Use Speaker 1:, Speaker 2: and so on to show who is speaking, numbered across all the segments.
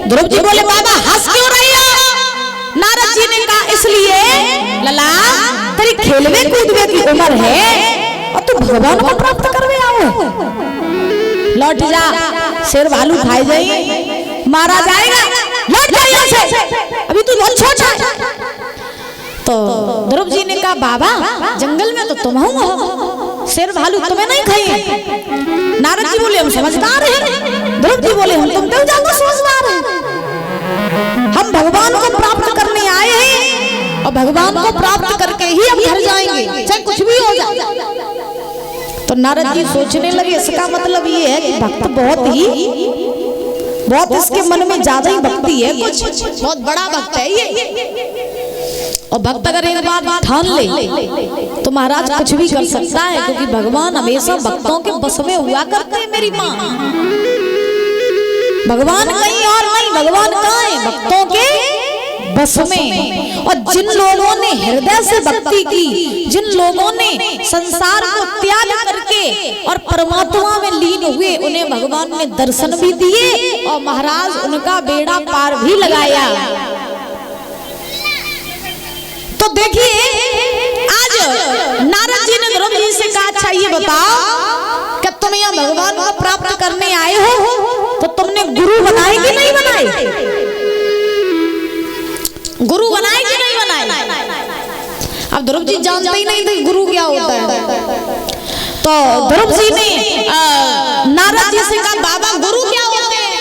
Speaker 1: ध्रुव जी बोले बाबा हंस क्यों रही हो? नारद जी ने कहा इसलिए लला तेरी खेलवे कूदवे की उम्र है और तू भगवान को प्राप्त करवे आओ। लौट जा, शेर भालू खाए जाएंगे, मारा जाएगा, लौट जा यहाँ से, अभी तू बहुत छोटा है। तो ध्रुव जी ने कहा बाबा जंगल में तो तुम हो, शेर भालू तुम्हें नहीं खाएंगे। नारद जी बोले हम समझदार हैं। ध्रुव जी बोले हम तुम क्यों ज्यादा समझदार हैं, हम भगवान को प्राप्त करने आए हैं और भगवान को प्राप्त करके ही हम घर जाएंगे, चाहे कुछ भी हो जाए। तो नारद जी सोचने लगे इसका मतलब ये है कि भक्त बहुत इसके मन में ज्यादा ही भक्ति है, कुछ बहुत बड़ा भक्त है ये। और भक्त अगर एक बात ठान ले तो महाराज कुछ भी कर सकता है, क्योंकि भगवान हमेशा भक्तों के बस में हुआ करते हैं। मेरी माँ, भगवान कहीं और नहीं, भगवान कहाँ है? भक्तों के बस में। और जिन लोगों ने हृदय से भक्ति की, जिन लोगों ने संसार को त्याग करके और परमात्मा में लीन हुए, उन्हें भगवान ने दर्शन भी दिए और महाराज उनका बेड़ा पार भी लगाया। तो देखिए आज नारद जी ने ध्रुव जी से कहा अच्छा ये बताओ कि तुम यहाँ भगवान को प्राप्त करने आए हो तो तुमने गुरु बनाए कि नहीं बनाए? गुरु बनाए कि नहीं बनाए? अब ध्रुव जी जानते ही नहीं थे गुरु क्या होता है। तो ध्रुव जी ने नारद जी से कहा बाबा गुरु क्या होते हैं?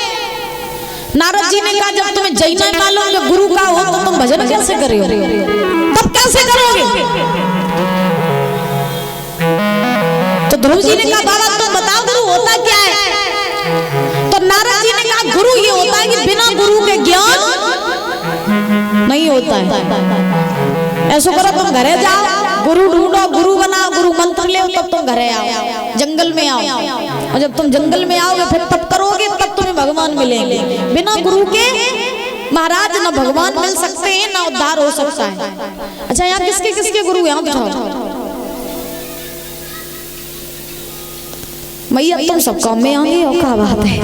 Speaker 1: नारद जी ने कहा जब तुम्हें जय नहीं मालूम जो गुरु का हो तो तुम भजन कैसे करोगे, तब कैसे करोगे? तो ध्रुव जी ने कहा बाबा तुम बताओ गुरु होता क्या है? तो नारद जी ने कहा गुरु ये होता है कि बिना गुरु के ज्ञान नहीं होता है। ऐसा करो तुम घरे जाओ, गुरु ढूंढो, गुरु बनाओ, गुरु मंत्र ले, तब तुम घरे आओ, जंगल में आओ, और जब तुम जंगल में आओगे फिर तब करोगे, तब तुम्हें भगवान मिलेंगे। बिना गुरु के महाराज न भगवान मिल सकते हैं ना उद्धार हो सकता है। अच्छा यहाँ किसके किसके गुरु हैं? मैया तुम सब काम में आगे हो, क्या बात है?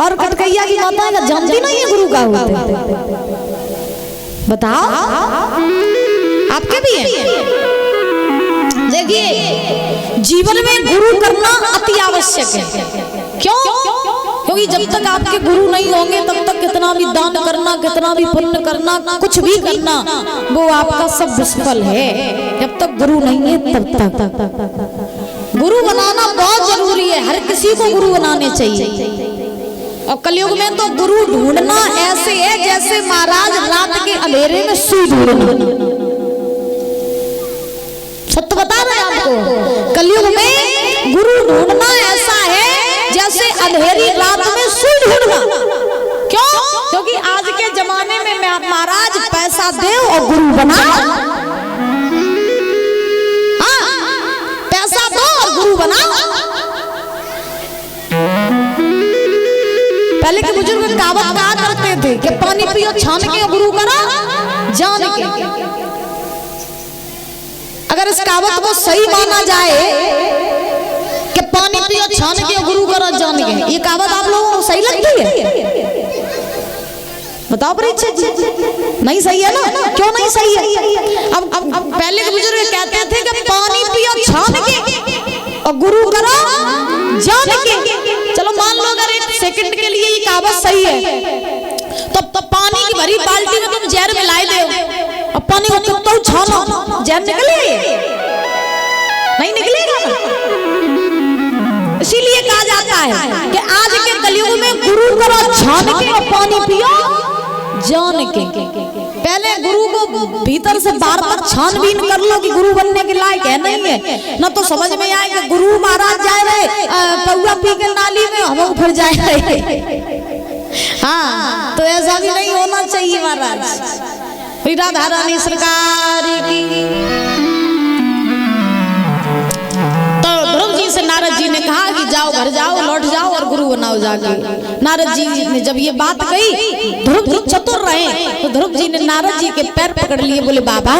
Speaker 1: और कटकैया की माता का जानती नहीं है गुरु का होता है? बताओ आपके भी है? देखिए जीवन में गुरु करना अति आवश्यक है। क्यों? क्योंकि जब तक आपके गुरु नहीं होंगे तब तक कितना भी दान करना, कितना भी पुण्य करना, कुछ भी करना, वो आपका सब विफल है। जब तक गुरु नहीं है तब तक गुरु बनाना बहुत जरूरी है। हर किसी को गुरु बनाने चाहिए। और कलयुग में तो गुरु ढूंढना ऐसे है जैसे महाराज रात के अंधेरे में सुई ढूंढना। सत्य बता रहे हैं आपको, कलयुग में गुरु ढूंढना ऐसा है जैसे अंधेरी रात में सुई ढूंढना। क्यों? क्योंकि आज के जमाने में महाराज पैसा दे और गुरु बना। हाँ, पैसा दो और गुरु बना। पहले के बुजुर्ग कहावत कहा करते थे कि पानी पियो छान के गुरु करा जान के। अगर इस कहावत को सही माना जाए कि पानी पियो छान के गुरु करा जान के, ये कहावत आप लोगों को सही लगती है? बताओ परीक्षा जी, नहीं सही है ना? क्यों नहीं सही है? अब पहले के बुजुर्ग कहते थे कि पानी पियो छान के और गुरु करा जान के। चलो मान लो अगर एक सेकंड के लिए ये कहावत सही है तो पानी की भरी बाल्टी में तुम जहर मिलाए दो और पानी को तुम छानो, जहर निकलेगा? नहीं निकलेगा ना। इसीलिए कहा जाता है कि आज के कलयुग में गुरु करो छान के और पानी पियो जान के। पहले गुरु को भीतर से बार बार छानबीन कर लो कि गुरु बनने के लायक है नहीं है, न तो समझ में आए कि गुरु महाराज जाए रहे पौवा पी के नाली में, हम फिर जाए रहे। हाँ, तो ऐसा भी नहीं होना चाहिए महाराज। राधा रानी सरकार की। तो ध्रुव जी से नारद जी ने कहा कि जाओ घर जाओ, लौट जाओ और गुरु बनाओ जाके। नारद जी ने जब ये बात कही, ध्रुव जी चतुर रहे, तो ध्रुव जी ने नारद जी के पैर पकड़ लिए, बोले बाबा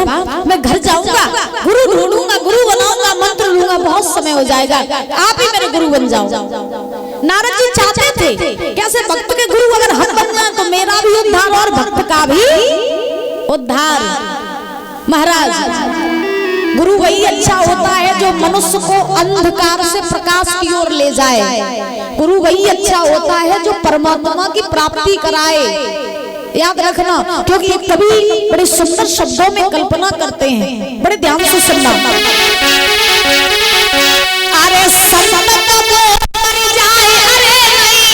Speaker 1: मैं घर जाऊंगा, गुरु ढूंढूंगा, गुरु बनाऊंगा, मंत्र लूंगा, बहुत समय हो जाएगा, आप ही मेरे गुरु बन जाओ। नारद जी चाहते थे कैसे भक्त के गुरु अगर हम बन जाए तो मेरा भी उद्धार और भक्त का भी उद्धार। महाराज गुरु वही अच्छा होता है जो मनुष्य को अंधकार से प्रकाश की ओर ले जाए। गुरु वही अच्छा होता है जो परमात्मा की प्राप्ति कराए। याद रखना, क्योंकि एक कवि बड़े सुंदर शब्दों में कल्पना करते हैं, बड़े ध्यान से सुनना। अरे संत को मर जाए अरे नहीं,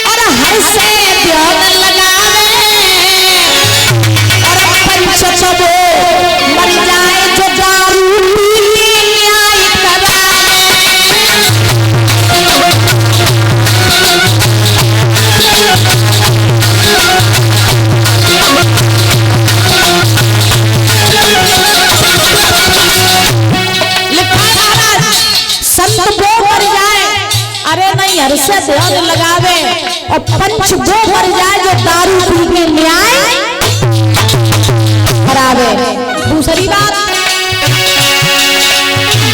Speaker 1: और हर से ध्यान लगावे, और पंच सबो मर जाए जो दारू न्याय करावे। संत वो मर जाए अरे नहीं हर से ध्यान लगावे, और पंच वो मर जाए जो दारू पी के न्याय करावे। दूसरी बात,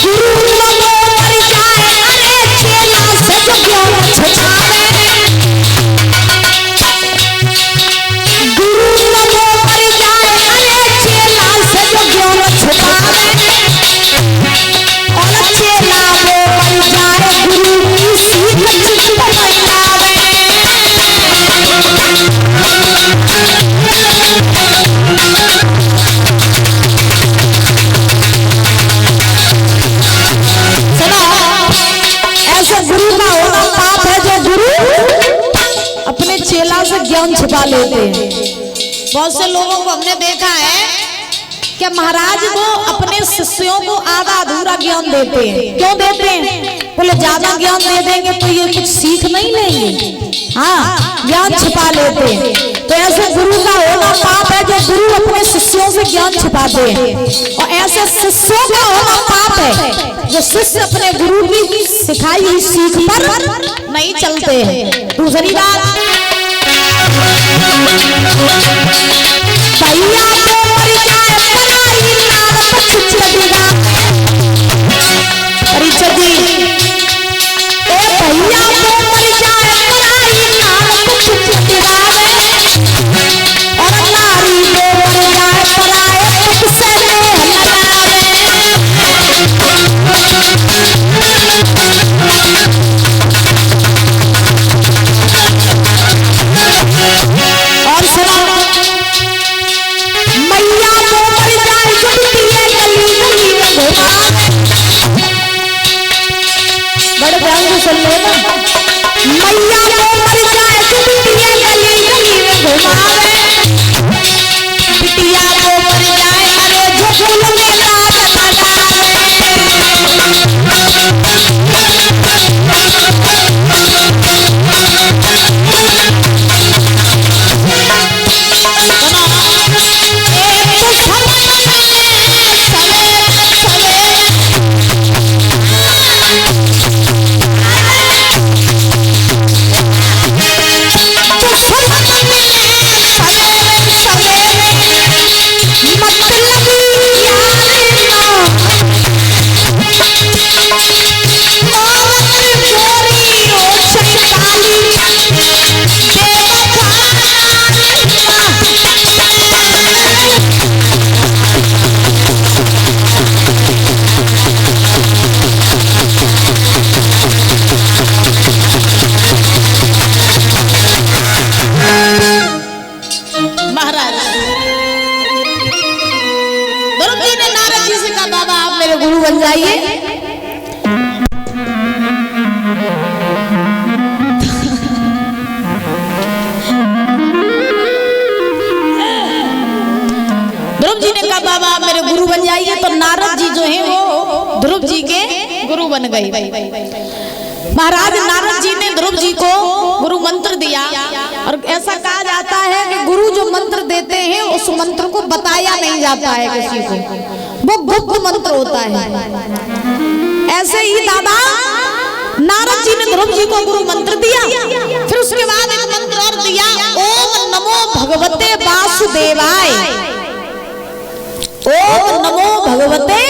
Speaker 1: गुरु वो मर जाए अरे चेला से जो ज्ञान छिपावे। गुरु वो मर जाए अरे चेला से जो ज्ञान छिपावे, और चेला वो मर जाए गुरु की सीख छिपावे। गुरु का होना पाप है जो गुरु अपने चेला से ज्ञान छिपा लेते हैं। बहुत से लोगों को हमने देखा है कि महाराज वो अपने शिष्यों को आधा अधूरा ज्ञान देते हैं। क्यों देते हैं? बोले ज्यादा ज्ञान दे देंगे तो ये कुछ सीख नहीं लेंगे, हाँ ज्ञान छिपा लेते हैं। तो ऐसे गुरु का होना पाप है जो गुरु अपने शिष्यों से ज्ञान छिपाते हैं, और ऐसे शिष्यों का होना पाप है जो शिष्य अपने गुरु की सिखाई हुई सीख पर नहीं चलते हैं। दूसरी बात, भैया को मर जाए पराई नार पछ चढ़ेगा। परिचय दी, ए भैया को मर जाए पराई नार पछ चढ़ेगा, और नारी को मर जाए पराए पछ से लगावे। और सुनो, मैया को मर जाए जुटती है गली गली में घुमावे। बड़े ध्यान से सुन लेना, मैया को मर जाए जुटती है गली गली में घुमावे। बिटिया को मर जाए अरे जो फूल में लाज लगावे। गुरु बन जाइए। ध्रुव जी ने कहा बाबा आप मेरे गुरु बन जाइए, तो नारद जी जो हैं वो ध्रुव जी के गुरु बन गए। महाराज नारद जी ने ध्रुव जी को गुरु मंत्र दिया, और ऐसा कहा जाता है कि गुरु जो मंत्र देते हैं उस मंत्र को बताया नहीं जाता है किसी को, वो गुप्त मंत्र होता है। ऐसे ही दादा नारद जी ने ध्रुव जी को गुरु मंत्र दिया, फिर उसके बाद एक मंत्र और दिया, ओम नमो भगवते वासुदेवाय। ओम नमो भगवते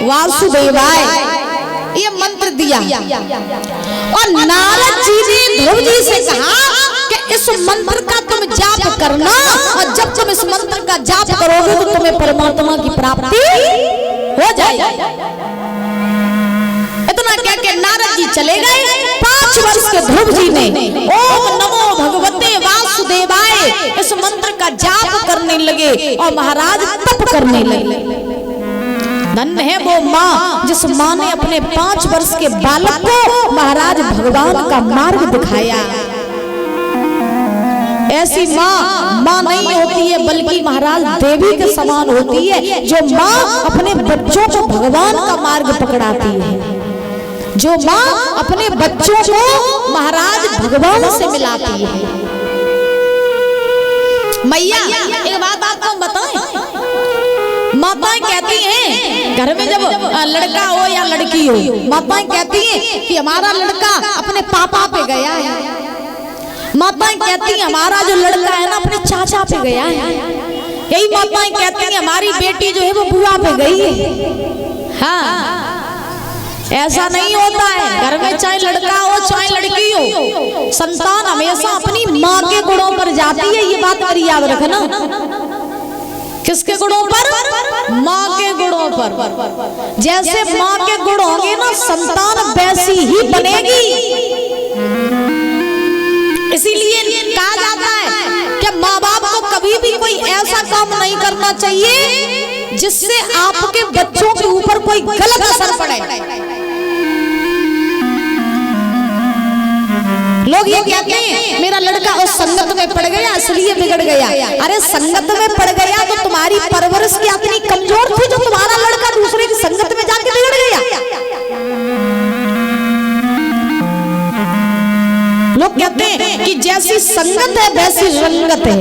Speaker 1: वासुदेवाय ये मंत्र दिया, और नारद ध्रुव जी से कहा कि इस मंत्र का तुम जाप करना, और जब तुम इस मंत्र का जाप करोगे तो तुम्हें परमात्मा की प्राप्ति हो जाएगी। इतना कह के नारद जी चले गए। 5 वर्ष के ध्रुव जी ने ओम नमो भगवते वासुदेवाय इस मंत्र का जाप करने लगे और महाराज तप करने लगे। धन्य है वो माँ जिस माँ ने अपने 5 वर्ष के बालक को महाराज भगवान का मार्ग दिखाया। ऐसी माँ नहीं होती है बल्कि महाराज देवी के समान होती है, जो माँ अपने बच्चों को भगवान का मार्ग पकड़ाती है, जो माँ अपने बच्चों को महाराज भगवान से मिलाती है। मैया एक बात आपको बताएं, माताएं कहती हैं घर में जब लड़का हो या लड़की हो, माताएं कहती हैं कि हमारा लड़का अपने पापा पे गया है, माताएं कहती हैं हमारा जो लड़का है ना अपने चाचा पे गया है, यही माताएं कहती हैं हमारी बेटी जो है वो बुआ पे गई है। हाँ, ऐसा नहीं होता है। घर में चाहे लड़का हो चाहे लड़की हो, संतान हमेशा अपनी माँ के गुणों पर जाती है। ये बात मेरी याद रखना। किसके गुणों पर? माँ के गुणों पर। जैसे माँ के गुण होंगे ना, संतान वैसी ही बनेगी। इसीलिए कहा जाता है कि माँ बाप को कभी भी कोई ऐसा काम नहीं करना चाहिए जिससे आपके बच्चों के ऊपर कोई गलत असर पड़े। लोग ये कहते हैं मेरा लड़का उस संगत में पड़ गया इसलिए बिगड़ गया। अरे संगत में पड़ गया तो तुम्हारी परवरिश की इतनी कमजोर थी जो तुम्हारा लड़का दूसरे की संगत में जाके बिगड़ गया। लोग कहते हैं कि जैसी संगत है वैसी रंगत है।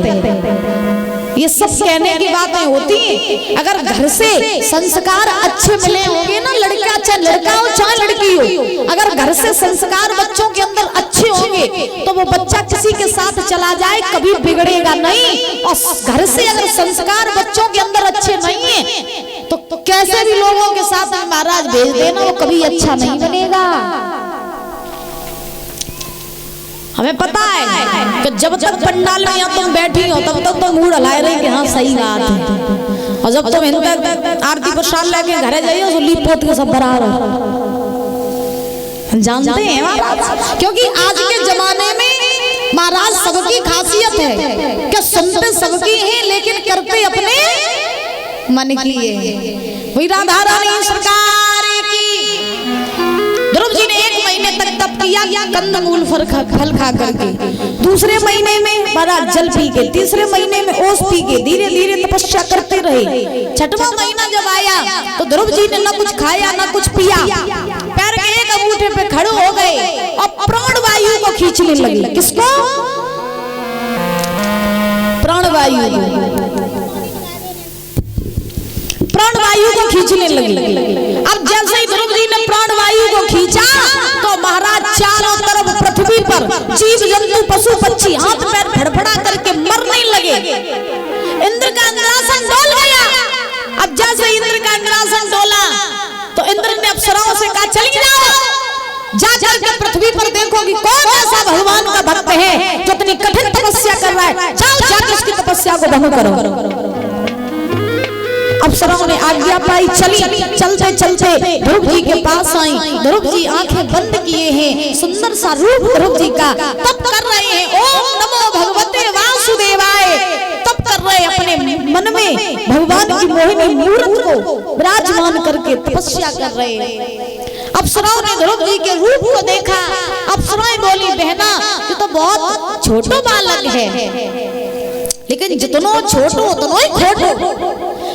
Speaker 1: ये सब कहने की बातें होती हैं। अगर घर से संस्कार अच्छे मिले होंगे ना, लड़का चाहे लड़का हो चाहे लड़की हो, अगर घर से संस्कार बच्चों के अंदर अच्छे होंगे तो वो बच्चा किसी के साथ चला जाए कभी बिगड़ेगा नहीं। और घर से अगर संस्कार बच्चों के अंदर अच्छे नहीं है तो कैसे भी लोगों के साथ महाराज भेज देना, वो कभी अच्छा नहीं बनेगा। हमें पता है कि जब तक पंडाल में यहाँ तुम बैठी हो तब तक तो मूड हलाए रही कि हाँ सही बात है, और जब तुम इनका आरती प्रसाद लेके घरे जाइए तो लीप पोत के सब बराबर जानते हैं महाराज। क्योंकि आज के जमाने में महाराज सबकी खासियत है कि सुनते सबकी है लेकिन करते अपने मन की है। वही राधा रानी सरकार की। ध्रुव जी ने 1 महीने तक तप किया कंदमूल फल खा करके, दूसरे महीने में बड़ा जल पी के, तीसरे महीने में ओस पी के धीरे धीरे तपस्या करते रहे। 6वां महीना जब आया तो ध्रुव जी ने न कुछ खाया न कुछ पिया, पैर के एक अंगूठे पे खड़े हो गए और प्राणवायु को खींचने लगे। किसको? प्राणवायु को खींचने लगी। अब जैसे ही ध्रुव जी ने प्राणवायु को खींचा तो महाराज चारों तरफ पृथ्वी पर जीव जंतु पशु पक्षी हाथ पैर फड़फड़ा करके मरने लगे। इंद्र का इंद्रासन डोल गया। अब जैसे इंद्र का इंद्रासन डोला तो इंद्र ने अप्सराओं से कहा चली जाओ, जाकर के पृथ्वी पर देखो कि कौन ऐसा भगवान का भक्त है जो इतनी कठिन तपस्या कर रहा है, जाओ जाकर उसकी तपस्या को भंग करो। अप्सराओं ने आज्ञा पाई, चली। चलते चलते ध्रुव जी के पास आई। ध्रुव जी आंखें बंद किए हैं, सुंदर सा रूप ध्रुव जी का तप कर रहे हैं। ओम नमो भगवते वासुदेवाय तप कर रहे, अपने मन में भगवान की मोहिनी मूर्त को विराजमान करके तपस्या कर रहे। अप्सराओं ने ध्रुव जी के रूप को देखा। अप्सराएं बोली बहना ये तो बहुत छोटा बालक है, लेकिन जितनो छोटो उतनो ही खोटो।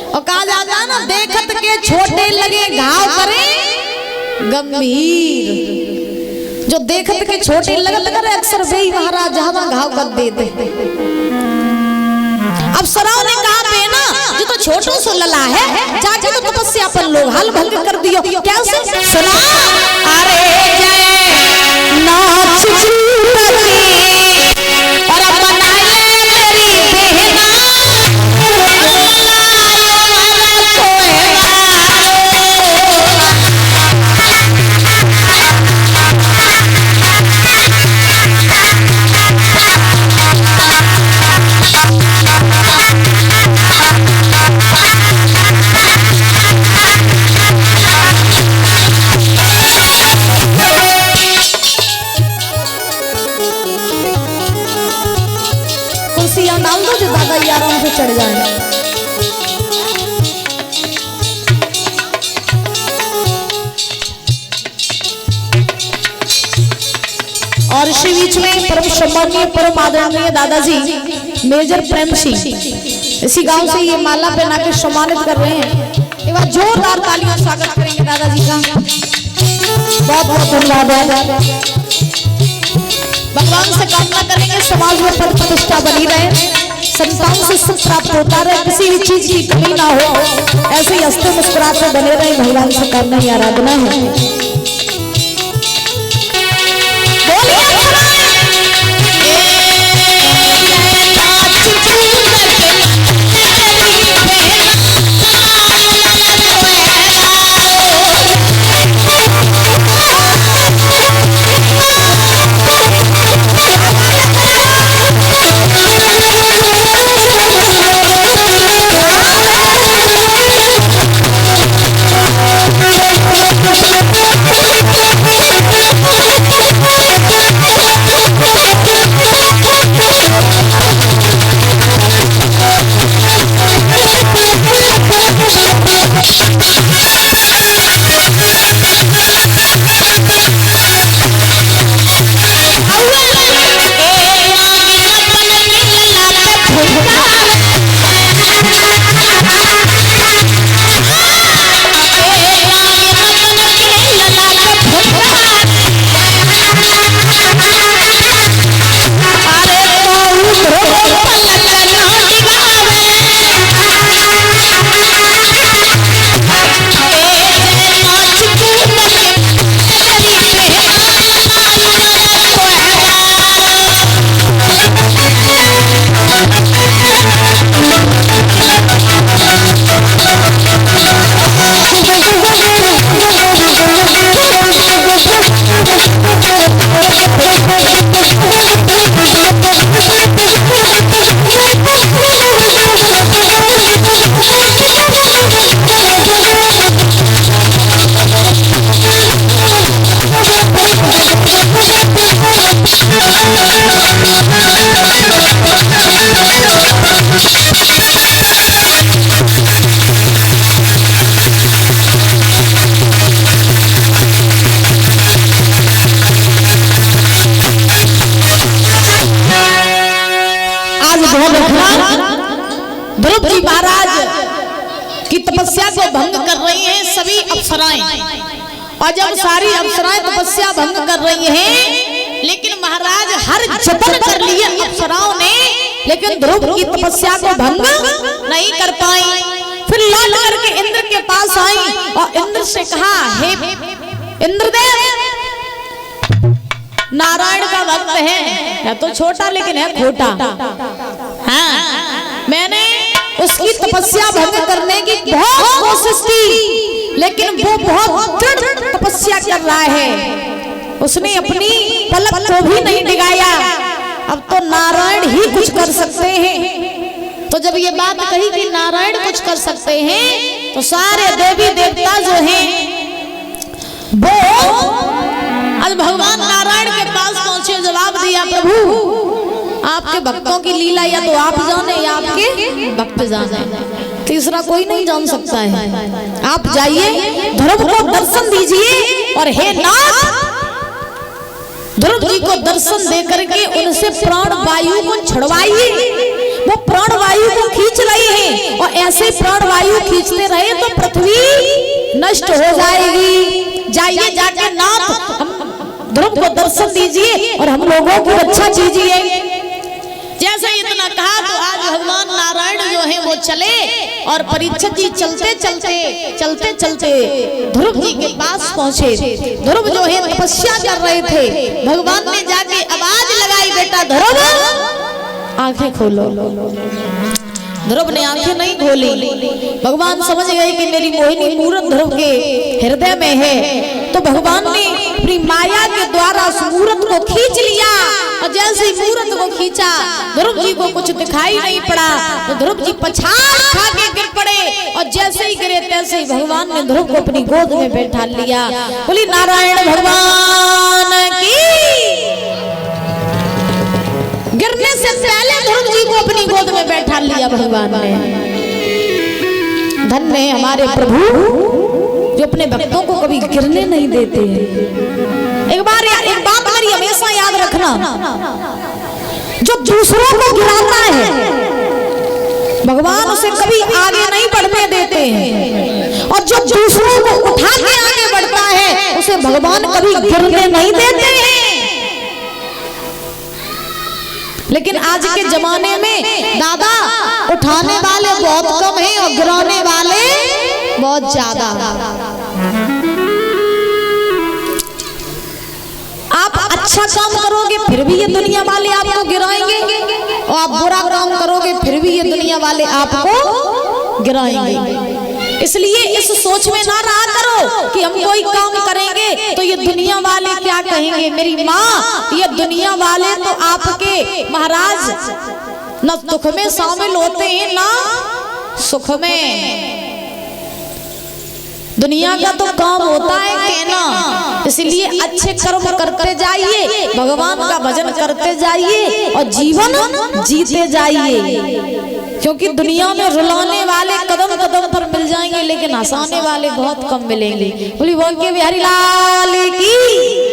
Speaker 1: और कहा जाता ना देखत के छोटे लगे घाव करे गंभीर। जो देखत के छोटे लगत करे अक्सर वही महाराज ज्यादा घाव कर देते। अब सराव ने कहा बेना जो तो छोटो सो लला है, जाके तो तपस्या पर लोग हाल भंग कर दियो। कैसे? सुना अरे जय नाच और अपना मेरी बहना डाल दो जो दादा ये आराम से चढ़ जाए। और इसी बीच में परम सम्मानीय परम आदरणीय दादाजी मेजर प्रेम सिंह इसी गांव से ये माला पहना के सम्मानित कर रहे हैं। एक बार जोरदार तालियों से स्वागत करेंगे दादाजी का। बहुत बहुत धन्यवाद। भगवान से कामना करेंगे समाज में पद प्रतिष्ठा बनी रहे, संतान से सुख प्राप्त होता रहे, किसी भी चीज की कमी ना हो, ऐसे ही हंसते मुस्कुराते बने रहे। भगवान से करना ही आराधना है। ध्रुव जी महाराज की तपस्या को भंग कर रही हैं सभी अप्सराएं, और जब सारी अप्सराएं तपस्या भंग कर रही हैं, लेकिन महाराज हर जतन कर लिए अप्सराओं ने, लेकिन ध्रुव की तपस्या को भंग नहीं कर पाई। फिर लौट करके इंद्र के पास आई और इंद्र से कहा, हे इंद्रदेव, नारायण का भक्त है तो छोटा लेकिन है खोटा। हाँ, मैंने उसकी तपस्या भंग करने की बहुत कोशिश की, लेकिन वो बहुत दृढ़ तपस्या कर रहा है, उसने अपनी पलक को भी नहीं डिगाया। अब तो नारायण ही कुछ कर सकते हैं। तो जब ये बात कही कि नारायण कुछ कर सकते हैं, तो सारे देवी देवता जो हैं वो आज भगवान नारायण के पास पहुंचे, जवाब दिया, प्रभु आपके भक्तों की लीला या तो आप जाने या आपके भक्त जाने, तीसरा कोई नहीं जान सकता है। आप जाइए, ध्रुव को दर्शन दीजिए, और हे नाथ, ध्रुव जी को दर्शन दे करके उनसे प्राण वायु को छुड़वाइए। वो प्राण वायु को खींच रही है, और ऐसे प्राण वायु खींचते रहे तो पृथ्वी नष्ट हो जाएगी। जाइए, जाके नाथ ध्रुव को दर्शन दीजिए और हम लोगों की रक्षा कीजिए। जैसे इतना कहा तो आज भगवान नारायण जो है वो चले, और परीक्षित जी चलते चलते ध्रुव जी के पास पहुंचे। ध्रुव जो है तपस्या कर रहे थे, भगवान ने जाके आवाज लगाई, बेटा ध्रुव आंखें खोलो। ध्रुव ने आंखें नहीं खोली। भगवान समझ गए कि मेरी मोहिनी मूरत ध्रुव के हृदय में है, तो भगवान ने अपनी माया के द्वारा उस मूरत को खींच लिया, और जैसे ही मूरत को खींचा ध्रुव जी को कुछ दिखाई नहीं पड़ा, तो ध्रुव जी पछाड़ खा के गिर पड़े, और जैसे ही गिरे तैसे ही भगवान ने ध्रुव को अपनी गोद में बैठा लिया। बोली नारायण भगवान की। गिरने से पहले ध्रुव जी को अपनी गोद में बैठा लिया भगवान ने। धन्य है हमारे प्रभु जो अपने भक्तों को कभी गिरने नहीं देते। एक बात मेरी हमेशा याद रखना, जो दूसरों को गिराता है भगवान उसे कभी आगे नहीं बढ़ने देते हैं, और जो दूसरों को उठा के आगे बढ़ता है उसे भगवान कभी गिरने नहीं देते हैं। लेकिन आज के जमाने में दादा उठाने वाले बहुत कम हैं और गिराने वाले बहुत ज्यादा। आप अच्छा काम करोगे फिर भी ये दुनिया वाले आपको गिराएंगे, और आप बुरा काम करोगे फिर भी ये दुनिया वाले आपको गिराएंगे। इसलिए इस सोच में ना रहा करो कि हम कोई काम करेंगे तो ये दुनिया वाले क्या कहेंगे। मेरी माँ, ये दुनिया वाले तो आपके महाराज न दुख में शामिल होते हैं ना सुख में। दुनिया का तो काम होता है कहना। इसलिए अच्छे कर्म करते जाइए, भगवान का भजन करते जाइए और जीवन जीते जाइए, क्योंकि दुनिया में रुलाने वाले कदम कदम पर मिल जाएंगे लेकिन हंसाने वाले बहुत कम मिलेंगे। बोली बोल के बिहारी लाल की।